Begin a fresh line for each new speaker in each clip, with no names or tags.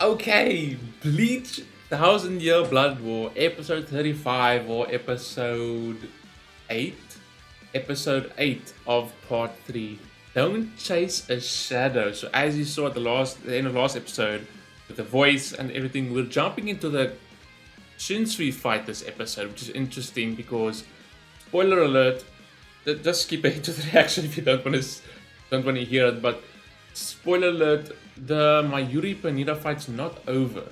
Okay, Bleach, the 1,000-Year Blood War, episode 35 or episode 8? Episode 8 of part 3. Don't chase a shadow. So as you saw at the end of the last episode, with the voice and everything, we're jumping into the Shunsui fight this episode, which is interesting because, spoiler alert, just skip ahead to the reaction if you don't want to hear it, but spoiler alert, the Mayuri Panida fight's not over.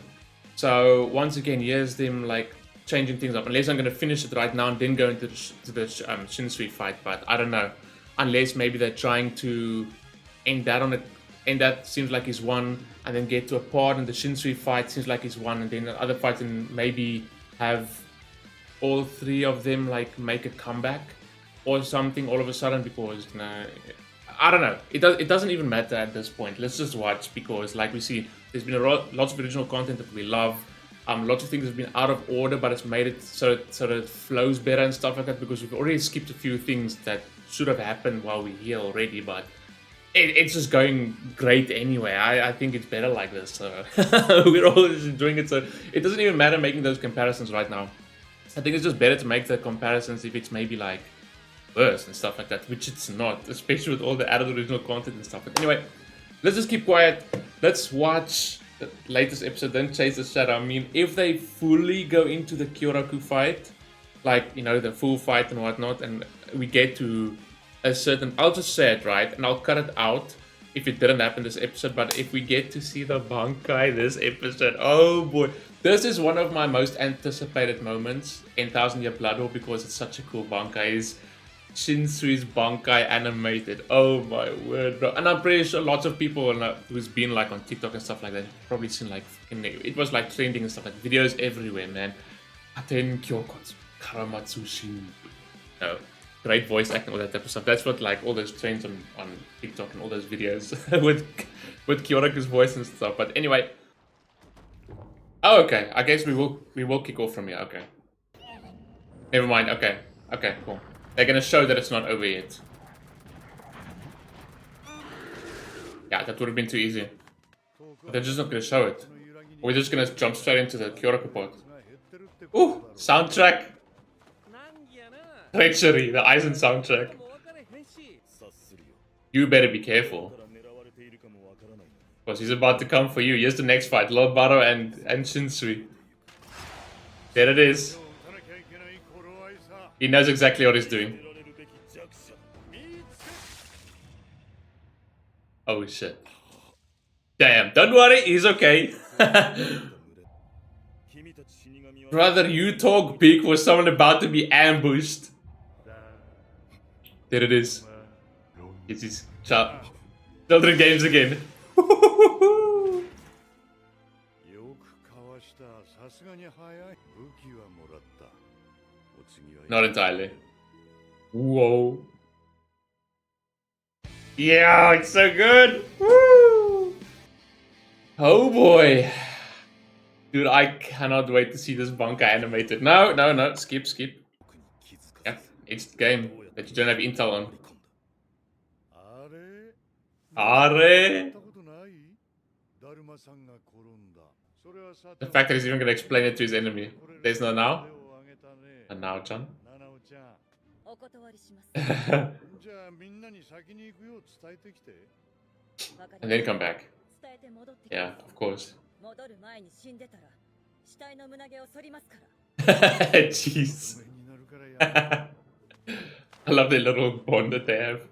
So once again, here's them like changing things up. Unless I'm going to finish it right now and then go into the Shunsui fight, but I don't know. Unless maybe they're trying to end that seems like he's won, and then get to a part in the Shunsui fight seems like he's won, and then the other fight and maybe have all three of them like make a comeback or something all of a sudden, because I don't know. It doesn't even matter at this point. Let's just watch, because like we see, there's been lots of original content that we love. Lots of things have been out of order, but it's made it so that it flows better and stuff like that, because we've already skipped a few things that should have happened while we're here already, but it's just going great anyway. I think it's better like this, so we're all just enjoying it, so it doesn't even matter making those comparisons right now. I think it's just better to make the comparisons if it's maybe like worse and stuff like that, which it's not, especially with all the added original content and stuff. But anyway, let's just keep quiet. Let's watch the latest episode, Don't Chase the Shadow. I mean, if they fully go into the KYORAKU fight, like, you know, the full fight and whatnot, and we get to a certain, I'll just say it right, and I'll cut it out if it didn't happen this episode, but if we get to see the Bankai this episode, oh boy. This is one of my most anticipated moments in 1,000-Year Blood War, because it's such a cool Bankai. Is Shinsui's Bankai animated. Oh my word, bro. And I'm pretty sure lots of people who's been like on TikTok and stuff like that have probably seen like, it was like trending and stuff, like videos everywhere, man. Aten Kyokotsu Karamatsushin. No, great voice acting, all that type of stuff. That's what like all those trends on TikTok and all those videos with KYORAKU's voice and stuff. But anyway. Oh, okay. I guess we will kick off from here. Okay. Never mind. Okay. Okay, cool. They're gonna show that it's not over yet. Yeah, that would have been too easy. But they're just not gonna show it. We're just gonna jump straight into the KYORAKU part. Ooh, soundtrack. Treachery, the Aizen soundtrack. You better be careful, because he's about to come for you. Here's the next fight, Lord Baro and Shunsui. There it is. He knows exactly what he's doing. Oh shit. Damn, don't worry, he's okay. Brother, you talk big for someone about to be ambushed. There it is. It's his children games again. Not entirely. Whoa. Yeah, it's so good. Woo! Oh boy. Dude, I cannot wait to see this Bankai animated. No. Skip. Yep, it's the game that you don't have intel on. Are? The fact that he's even gonna explain it to his enemy. There's no now? A now-chan? And then come back. Yeah, of course. Jeez. I love the little bond that they have.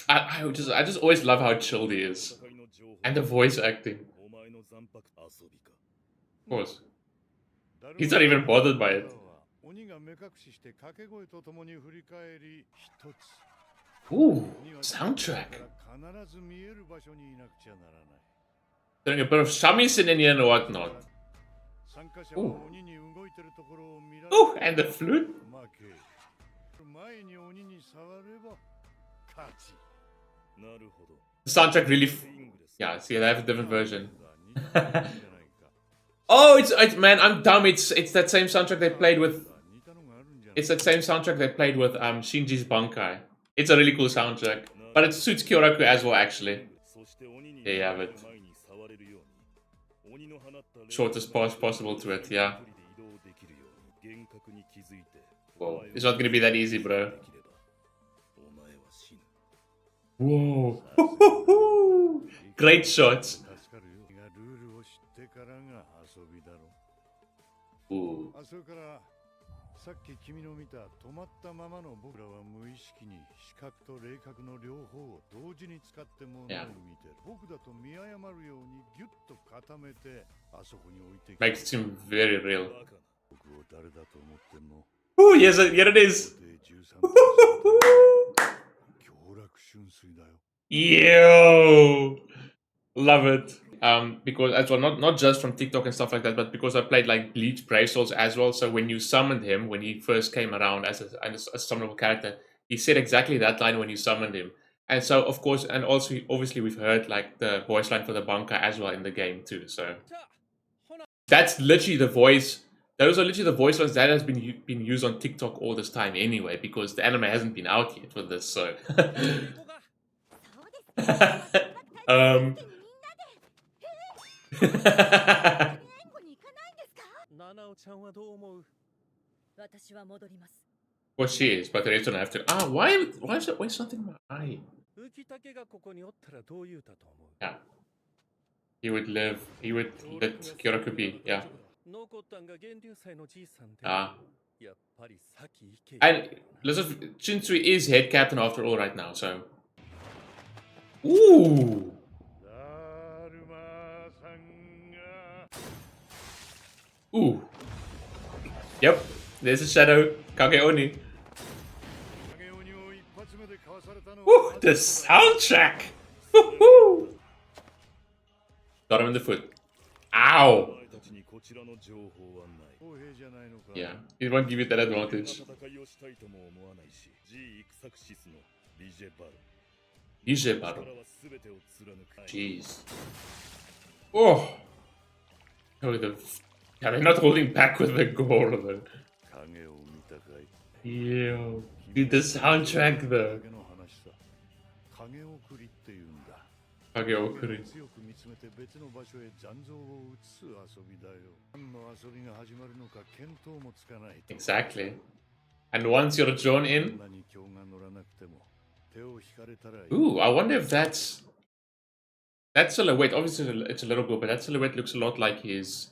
I just always love how chilled he is. And the voice acting. Of course. He's not even bothered by it. Ooh, soundtrack. Doing a bit of shamisen in here and whatnot. Ooh. Ooh, and the flute. The soundtrack really. Yeah, see, they have a different version. Oh, it's man, I'm dumb. It's that same soundtrack they played with. It's that same soundtrack they played with Shinji's Bankai. It's a really cool soundtrack, but it suits KYORAKU as well, actually. There you have it. shortest path possible to it, yeah. Whoa, it's not gonna be that easy, bro. Whoa. Great shots. Ooh.
さっき君の見た止まったままの僕らは無意識に視覚と霊覚の両方を同時に使ってものを見てる。僕だと見誤るようにギュッと固めてあそこに置いて
Makes it seem very real.
僕を誰だと思ってんの?
Oh, yes, here it is. Yo, love it. Because as well, not just from TikTok and stuff like that, but because I played like Bleach Brave Souls as well. So when you summoned him, when he first came around as a summonable character, he said exactly that line when you summoned him. And so of course, and also obviously we've heard like the voice line for the Bankai as well in the game too. So that's literally the voice. Those are literally the voice lines that has been used on TikTok all this time anyway, because the anime hasn't been out yet for this. So. Well, she is, but the rest don't have to. Ah, why is it waste something in my eye? Yeah. He would live. He would let KYORAKU be. Yeah. Ah. And listen, Shunsui is head captain after all right now, so. Ooh. Ooh. Yep. There's a shadow. Kage Oni. Ooh, the soundtrack. Woohoo. Got him in the foot. Ow. Yeah, it won't give you that advantage. Ichigo. Jeez. Oh. Oh, yeah, they're not holding back with the gore though. Yo. Dude, the soundtrack though. Kageokuri. Exactly. And once you're drawn in. Ooh, I wonder if that's. That silhouette, obviously it's a little bit, but that silhouette looks a lot like his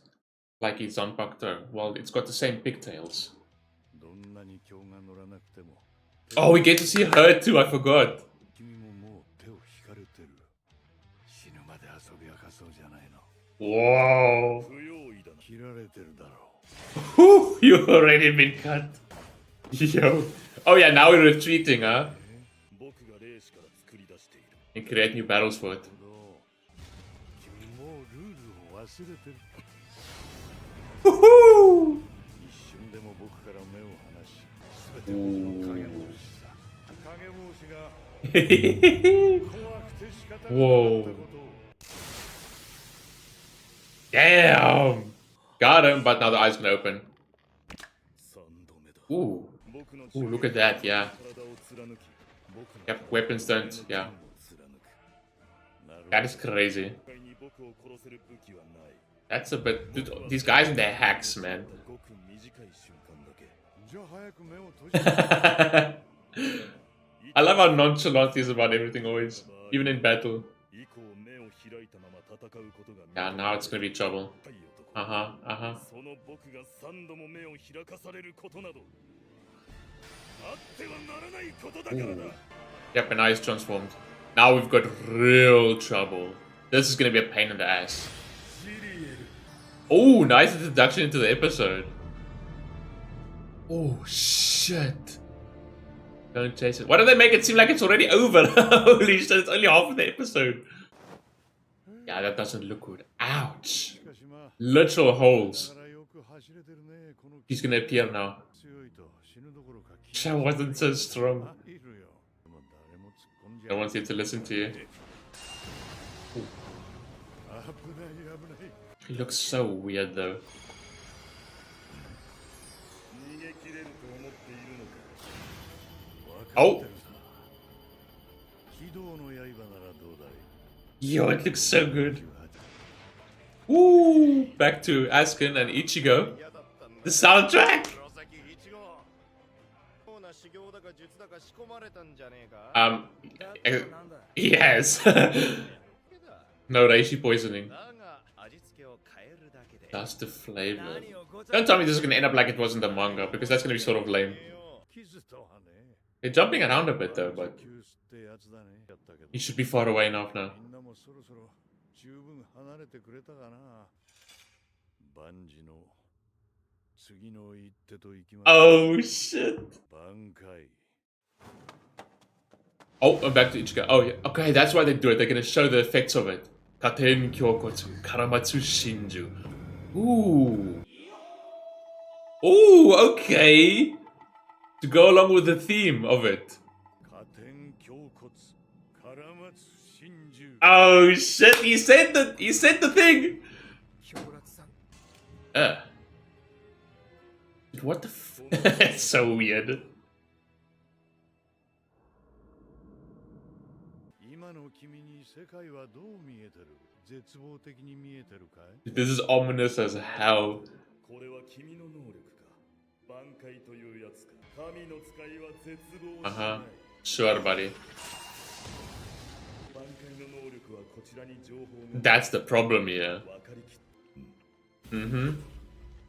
Zanpakuto. Well, it's got the same pigtails. Oh, we get to see her too, I forgot. Whoa. Whew, you've already been cut. Yo. Oh yeah, now we're retreating, huh? And create new battles for it. Woohoo! Whoa. Damn! Got him, but now the eyes can open. Ooh. Ooh, look at that, yeah. Yep, weapons don't, yeah. That is crazy. That's a bit... Dude, these guys and their hacks, man. I love how nonchalant he is about everything always. Even in battle. Yeah, now it's gonna be trouble. Uh-huh, uh-huh. Ooh. Yep, and now he's transformed. Now we've got real trouble. This is gonna be a pain in the ass. Oh, nice introduction into the episode. Oh, shit. Don't chase it. Why do they make it seem like it's already over? Holy shit, it's only half of the episode. Yeah, that doesn't look good. Ouch. Literal holes. He's gonna appear now. Sha wasn't so strong. No one seems to listen to you. Ooh. He looks so weird though. Oh! Yo, it looks so good. Ooh, back to Askin and Ichigo. The soundtrack. Yes. No reishi poisoning. Just the flavor. Don't tell me this is gonna end up like it was in the manga, because that's gonna be sort of lame. They're jumping around a bit though, but he should be far away enough now. Oh shit. Oh, I'm back to Ichigo. Oh yeah. Okay, that's why they do it. They're gonna show the effects of it. Katen Kyokotsu Karamatsu Shinju. Ooh. Ooh, okay. To go along with the theme of it. Oh shit, he said the thing! What the f- It's so weird. This is ominous as hell. Sure, buddy. That's the problem here.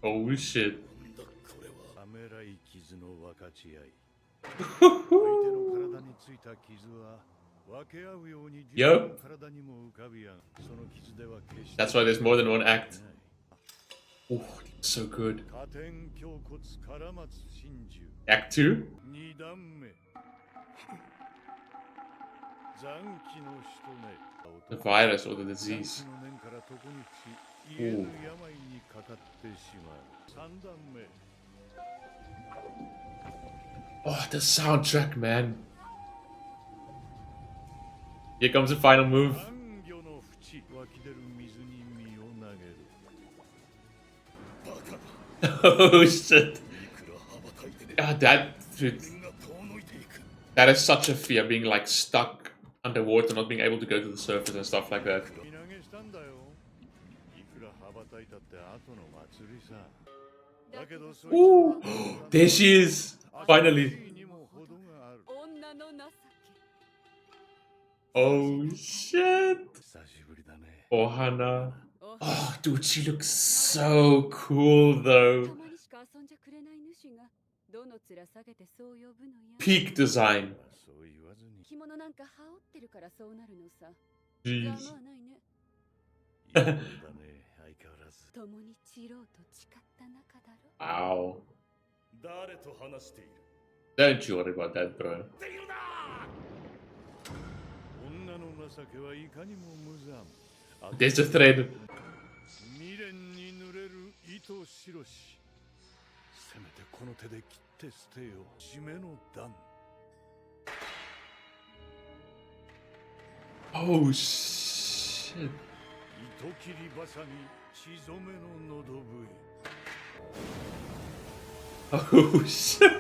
Oh shit. Yo. That's why there's more than one act. Oh, so good. Act 2? The virus or the disease. Ooh. Oh, the soundtrack, man. Here comes the final move. Oh shit. Oh, that is such a fear, being like stuck underwater, not being able to go to the surface and stuff like that. Ooh, there she is! Finally! Oh shit! Ohana. Oh, dude, she looks so cool though. Peak design. Jeez. Wow. Don't you worry about that, bro. There's a thread. Oh shit. Oh shit.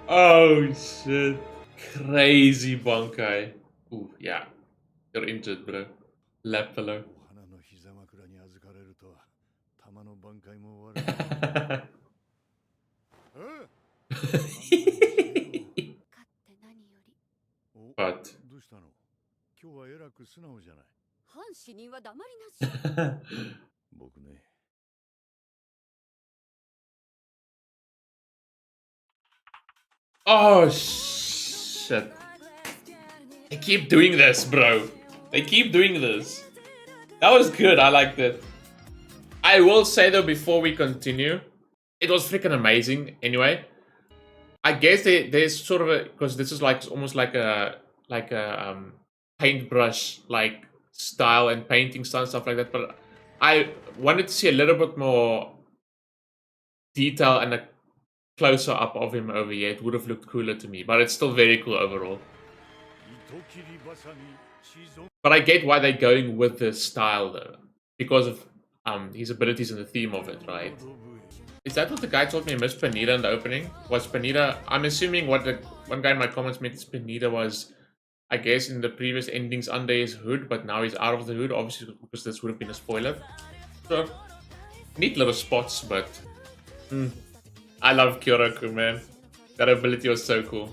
Oh shit. Crazy Bankai. Ooh, yeah. You're injured, bro. Lap pillow. But oh shit. They keep doing this, bro. They keep doing this. That was good. I liked it. I will say though, before we continue, it was freaking amazing. Anyway, I guess there's sort of a, because this is like almost like a paintbrush like style and painting style and stuff like that. But I wanted to see a little bit more detail and a closer up of him over here. It would have looked cooler to me, but it's still very cool overall. But I get why they're going with this style though, because of his abilities and the theme of it, right? Is that what the guy told me? Miss Panita in the opening? Was Panita? I'm assuming what the one guy in my comments meant is Panita was I guess, in the previous endings under his hood, but now he's out of the hood, obviously, because this would have been a spoiler. So, neat little spots, but I love Kyoraku, man. That ability was so cool.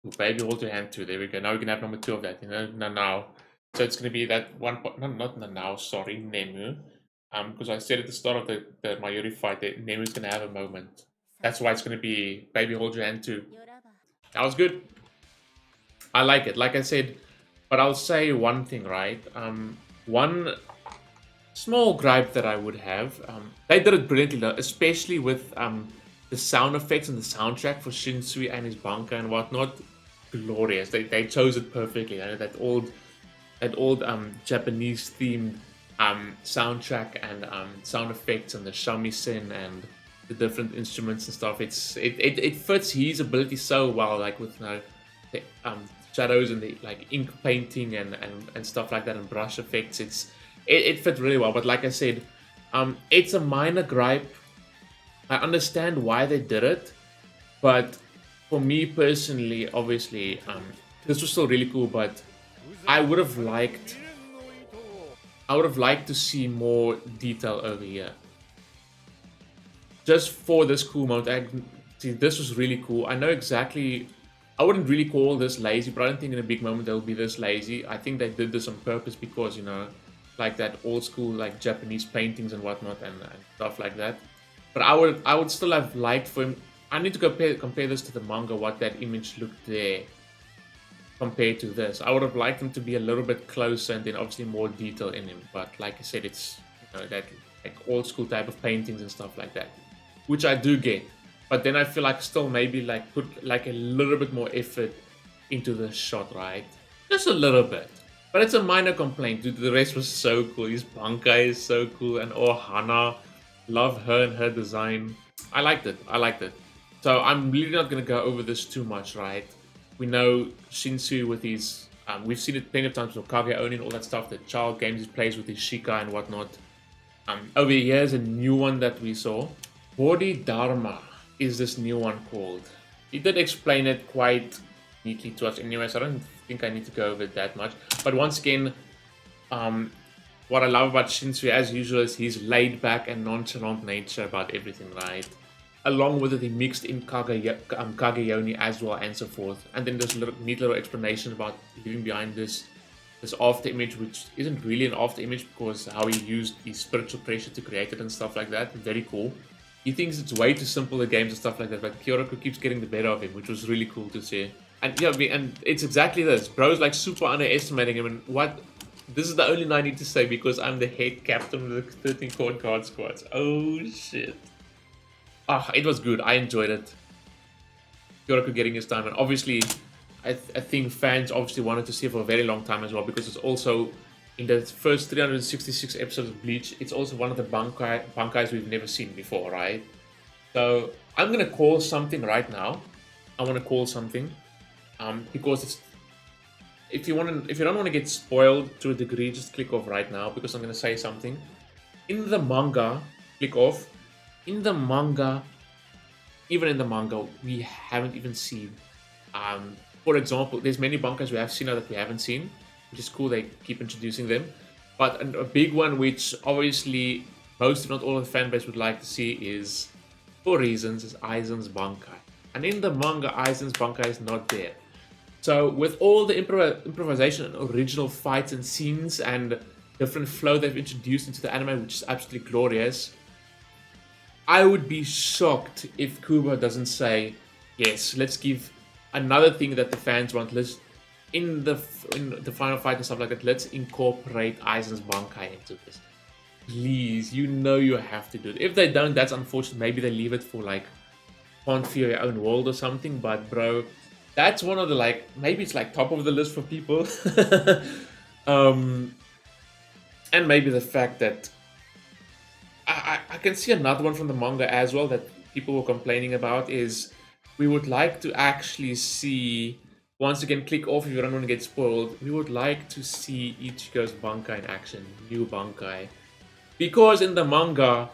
Ooh, baby, hold your hand too. There we go. Now we can have number 2 of that. You know, now. So it's gonna be that one. Not now. Sorry, Nemu. Because I said at the start of the Mayuri fight that Nemu's gonna have a moment. That's why it's gonna be baby, hold your hand too. That was good. I like it. Like I said, but I'll say one thing, right? One small gripe that I would have. They did it brilliantly, though, especially with the sound effects and the soundtrack for Shunsui and his Bankai and whatnot. Glorious. They chose it perfectly. You know, that old Japanese themed soundtrack and sound effects and the shamisen and the different instruments and stuff. It fits his ability so well, like with the shadows and the like ink painting and stuff like that and brush effects. It fit really well. But like I said, it's a minor gripe. I understand why they did it, but for me personally, obviously, this was still really cool. But I would have liked to see more detail over here. Just for this cool moment, see, this was really cool. I know exactly. I wouldn't really call this lazy, but I don't think in a big moment they'll be this lazy. I think they did this on purpose because, you know, like that old school like Japanese paintings and whatnot and stuff like that. But I would still have liked for him. I need to compare this to the manga, what that image looked there compared to this. I would have liked him to be a little bit closer and then obviously more detail in him. But like I said, it's, you know, that like old school type of paintings and stuff like that, which I do get. But then I feel like still maybe like put like a little bit more effort into the shot, right? Just a little bit. But it's a minor complaint, dude. The rest was so cool. His Bankai is so cool. And oh, Hana. Love her and her design. I liked it. So I'm really not going to go over this too much, right? We know Shunsui with his... we've seen it plenty of times with Kage Oni and all that stuff. The child games he plays with his Shika and whatnot. Over here's a new one that we saw. Bodhidharma is this new one called. He did explain it quite neatly to us anyway, so I don't think I need to go over it that much. But once again, what I love about Shunsui, as usual, is his laid-back and nonchalant nature about everything, right? Along with it, he mixed in Kageyoni as well, and so forth. And then there's a neat little explanation about leaving behind this after image, which isn't really an after image because how he used his spiritual pressure to create it and stuff like that. Very cool. He thinks it's way too simple, the games and stuff like that, but KYORAKU keeps getting the better of him, which was really cool to see. And yeah, and it's exactly this. Bro's like super underestimating him, and what... This is the only line I need to say because I'm the head captain of the 13 court guard squads. Oh shit. Ah, it was good. I enjoyed it. KYORAKU getting his time, and obviously I think fans obviously wanted to see it for a very long time as well, because it's also in the first 366 episodes of Bleach, it's also one of the Bankais we've never seen before, right? So I'm gonna call something right now. I want to call something because it's... If you don't want to get spoiled to a degree, just click off right now because I'm going to say something. In the manga, click off. In the manga, even in the manga, we haven't even seen. For example, there's many Bankais we have seen now that we haven't seen, which is cool. They keep introducing them. But a big one, which obviously most, if not all, of the fan base would like to see, is, for reasons, is Aizen's Bankai. And in the manga, Aizen's Bankai is not there. So with all the improvisation and original fights and scenes and different flow they've introduced into the anime, which is absolutely glorious, I would be shocked if Kubo doesn't say, yes, let's give another thing that the fans want. Let's, in the final fight and stuff like that, let's incorporate Aizen's Bankai into this. Please, you know you have to do it. If they don't, that's unfortunate. Maybe they leave it for like Can't Fear Your Own World or something, but bro... That's one of the, like, maybe it's like top of the list for people. And maybe the fact that I can see another one from the manga as well that people were complaining about is we would like to actually see, once again, click off if you don't want to get spoiled, we would like to see Ichigo's Bankai in action, new Bankai. Because in the manga,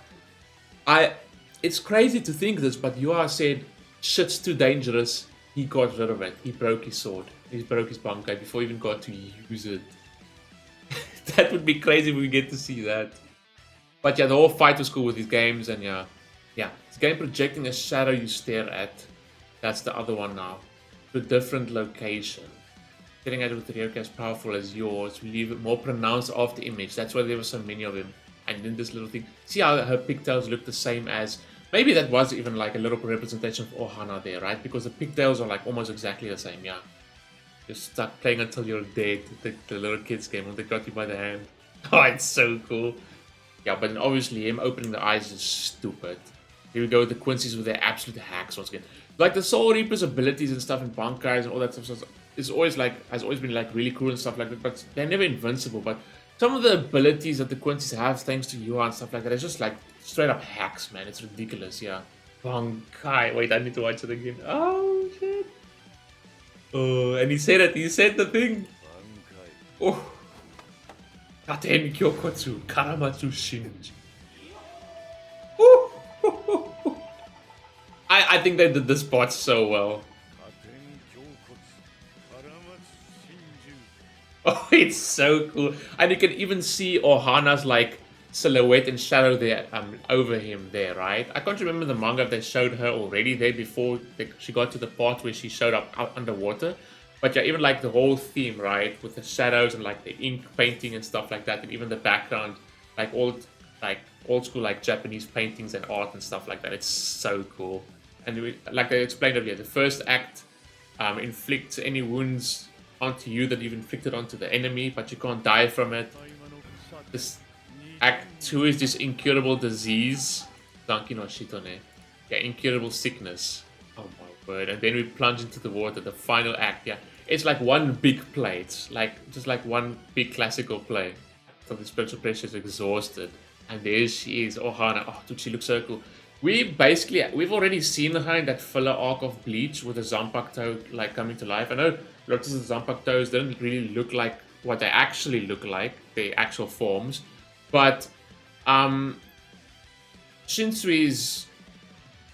it's crazy to think this, but Yua said, shit's too dangerous. He got rid of it. He broke his sword. He broke his Bankai before he even got to use it. That would be crazy if we get to see that. But yeah, the whole fight was cool with these games, and yeah. This game projecting a shadow you stare at. That's the other one now. To a different location. Staring at it with Ryoka as powerful as yours will leave it more pronounced off the image. That's why there were so many of them. And then this little thing. See how her pigtails look the same as... Maybe that was even like a little representation of Ohana there, right? Because the pigtails are like almost exactly the same, yeah. You're stuck playing until you're dead. The little kids game when they got you by the hand. Oh, it's so cool. Yeah, but then obviously him opening the eyes is stupid. Here we go with the Quincy's with their absolute hacks once again. Like the Soul Reaper's abilities and stuff in Bankais and all that stuff is always like has always been like really cool and stuff like that. But they're never invincible. But some of the abilities that the Quincy's have thanks to Yua and stuff like that, it's just like straight up hacks, man. It's ridiculous, yeah. Bankai. Wait, I need to watch it again. Oh shit. Oh, and he said it. He said the thing. Oh. Katen Kyokotsu Karamatsu Shinji. I think they did this part so well. Oh, it's so cool. And you can even see Ohana's like silhouette and shadow there over him there, right? I can't remember the manga if they showed her already there before she got to the part where she showed up out underwater. But yeah, even like the whole theme, right? With the shadows and like the ink painting and stuff like that, and even the background, like old school like Japanese paintings and art and stuff like that. It's so cool. And like I explained earlier, the first act inflicts any wounds onto you that you've inflicted onto the enemy, but you can't die from it. This act 2 is this incurable disease. Danki no Shitone. Yeah, incurable sickness. Oh my word. And then we plunge into the water, the final act, yeah. It's like one big play. It's like just like one big classical play. So the spiritual pressure is exhausted. And there she is, Ohana. Oh, dude, she looks so cool. We've already seen her in that filler arc of Bleach with the Zanpakuto like coming to life. I know lots of the Zanpakutos didn't really look like what they actually look like, the actual forms. But Shinsui's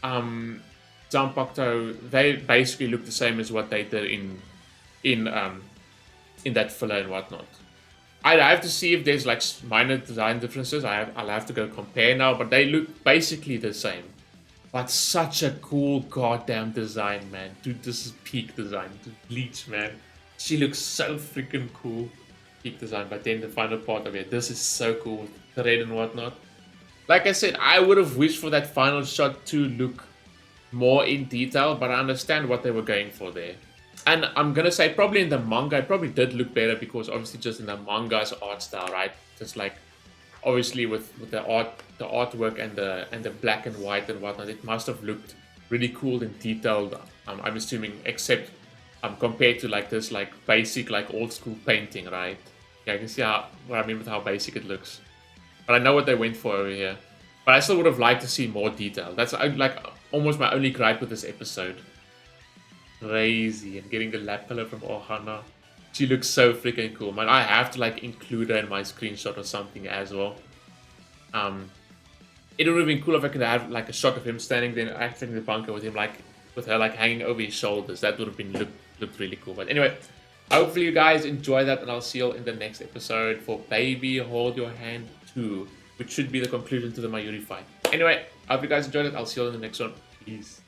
Zanpakuto, they basically look the same as what they did in that filler and whatnot. I have to see if there's like minor design differences. I'll have to go compare now, but they look basically the same. But such a cool goddamn design, man. Dude, this is peak design. Dude, Bleach, man. She looks so freaking cool. Peak design. But then the final part of it, this is so cool with the red and whatnot. Like I said, I would have wished for that final shot to look more in detail, but I understand what they were going for there. And I'm gonna say probably in the manga it probably did look better because obviously just in the manga's art style, right? Just like obviously with the artwork and the black and white and whatnot, it must have looked really cool and detailed. I'm assuming, except compared to like this like basic like old school painting, right? Yeah, you can see what I mean with how basic it looks. But I know what they went for over here. But I still would have liked to see more detail. That's like almost my only gripe with this episode. Crazy, and getting the lap pillow from Ohana. She looks so freaking cool, man. I have to like include her in my screenshot or something as well. It would have been cool if I could have like a shot of him standing there acting the bunker with him with her like hanging over his shoulders. That would have been looked really cool. But anyway, hopefully you guys enjoy that, and I'll see you in the next episode for Baby Hold Your Hand 2, which should be the conclusion to the Mayuri fight. Anyway, I hope you guys enjoyed it. I'll see you in the next one. Peace.